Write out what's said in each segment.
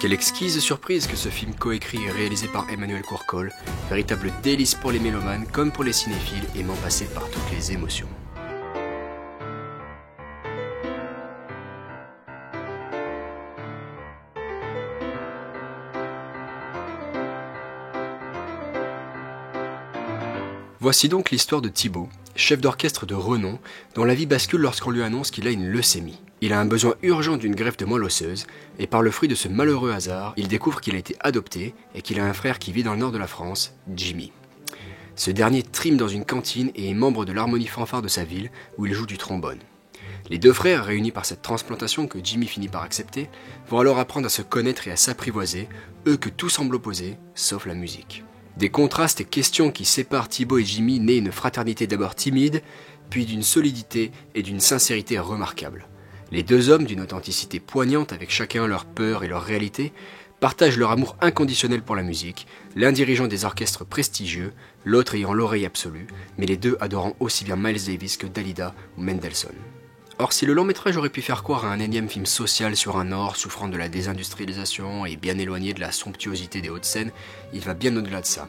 Quelle exquise surprise que ce film coécrit et réalisé par Emmanuel Courcol, véritable délice pour les mélomanes comme pour les cinéphiles aimant passer par toutes les émotions. Voici donc l'histoire de Thibaut, chef d'orchestre de renom, dont la vie bascule lorsqu'on lui annonce qu'il a une leucémie. Il a un besoin urgent d'une greffe de moelle osseuse, et par le fruit de ce malheureux hasard, il découvre qu'il a été adopté et qu'il a un frère qui vit dans le nord de la France, Jimmy. Ce dernier trime dans une cantine et est membre de l'harmonie fanfare de sa ville, où il joue du trombone. Les deux frères, réunis par cette transplantation que Jimmy finit par accepter, vont alors apprendre à se connaître et à s'apprivoiser, eux que tout semble opposer, sauf la musique. Des contrastes et questions qui séparent Thibaut et Jimmy naît une fraternité d'abord timide, puis d'une solidité et d'une sincérité remarquables. Les deux hommes, d'une authenticité poignante avec chacun leur peur et leur réalité, partagent leur amour inconditionnel pour la musique, l'un dirigeant des orchestres prestigieux, l'autre ayant l'oreille absolue, mais les deux adorant aussi bien Miles Davis que Dalida ou Mendelssohn. Or, si le long-métrage aurait pu faire croire à un énième film social sur un Nord souffrant de la désindustrialisation et bien éloigné de la somptuosité des Hauts-de-Seine, il va bien au-delà de ça.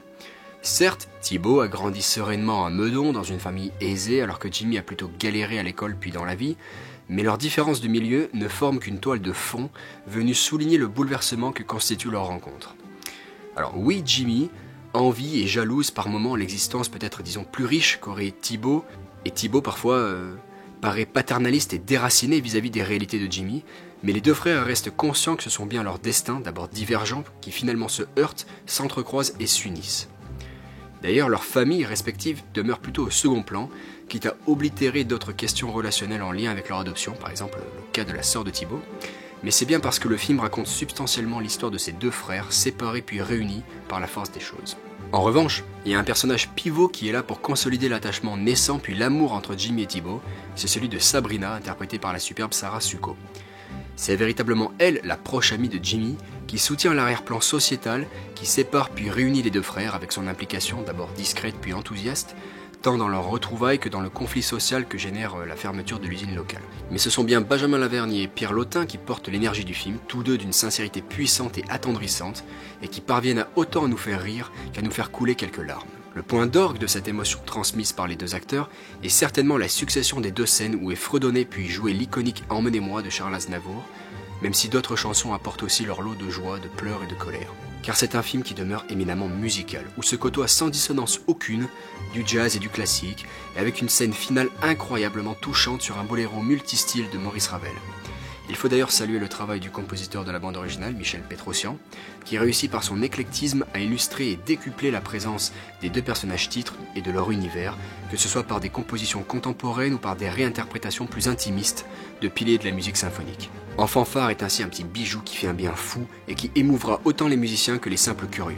Certes, Thibaut a grandi sereinement à Meudon dans une famille aisée alors que Jimmy a plutôt galéré à l'école puis dans la vie, mais leurs différences de milieu ne forment qu'une toile de fond venue souligner le bouleversement que constitue leur rencontre. Alors oui, Jimmy envie et jalouse par moments l'existence peut-être disons plus riche qu'aurait Thibaut, et Thibaut parfois paraît paternaliste et déraciné vis-à-vis des réalités de Jimmy, mais les deux frères restent conscients que ce sont bien leurs destins, d'abord divergents, qui finalement se heurtent, s'entrecroisent et s'unissent. D'ailleurs, leurs familles respectives demeurent plutôt au second plan, quitte à oblitérer d'autres questions relationnelles en lien avec leur adoption, par exemple le cas de la sœur de Thibaut, mais c'est bien parce que le film raconte substantiellement l'histoire de ces deux frères, séparés puis réunis par la force des choses. En revanche, il y a un personnage pivot qui est là pour consolider l'attachement naissant puis l'amour entre Jimmy et Thibaut, c'est celui de Sabrina, interprétée par la superbe Sarah Succo. C'est véritablement elle, la proche amie de Jimmy, qui soutient l'arrière-plan sociétal, qui sépare puis réunit les deux frères avec son implication d'abord discrète puis enthousiaste, tant dans leur retrouvaille que dans le conflit social que génère la fermeture de l'usine locale. Mais ce sont bien Benjamin Lavergne et Pierre Lautin qui portent l'énergie du film, tous deux d'une sincérité puissante et attendrissante, et qui parviennent à autant nous faire rire qu'à nous faire couler quelques larmes. Le point d'orgue de cette émotion transmise par les deux acteurs est certainement la succession des deux scènes où est fredonné puis joué l'iconique Emmenez-moi de Charles Aznavour, même si d'autres chansons apportent aussi leur lot de joie, de pleurs et de colère. Car c'est un film qui demeure éminemment musical, où se côtoient sans dissonance aucune du jazz et du classique, et avec une scène finale incroyablement touchante sur un boléro multistyle de Maurice Ravel. Il faut d'ailleurs saluer le travail du compositeur de la bande originale, Michel Pétrosian, qui réussit par son éclectisme à illustrer et décupler la présence des deux personnages titres et de leur univers, que ce soit par des compositions contemporaines ou par des réinterprétations plus intimistes de piliers de la musique symphonique. En fanfare est ainsi un petit bijou qui fait un bien fou et qui émouvra autant les musiciens que les simples curieux.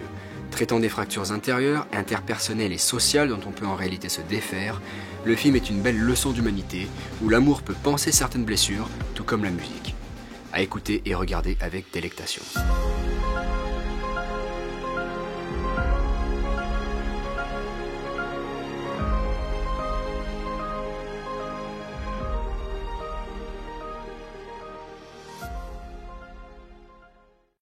Traitant des fractures intérieures, interpersonnelles et sociales dont on peut en réalité se défaire, le film est une belle leçon d'humanité où l'amour peut panser certaines blessures, tout comme la musique. À écouter et regarder avec délectation.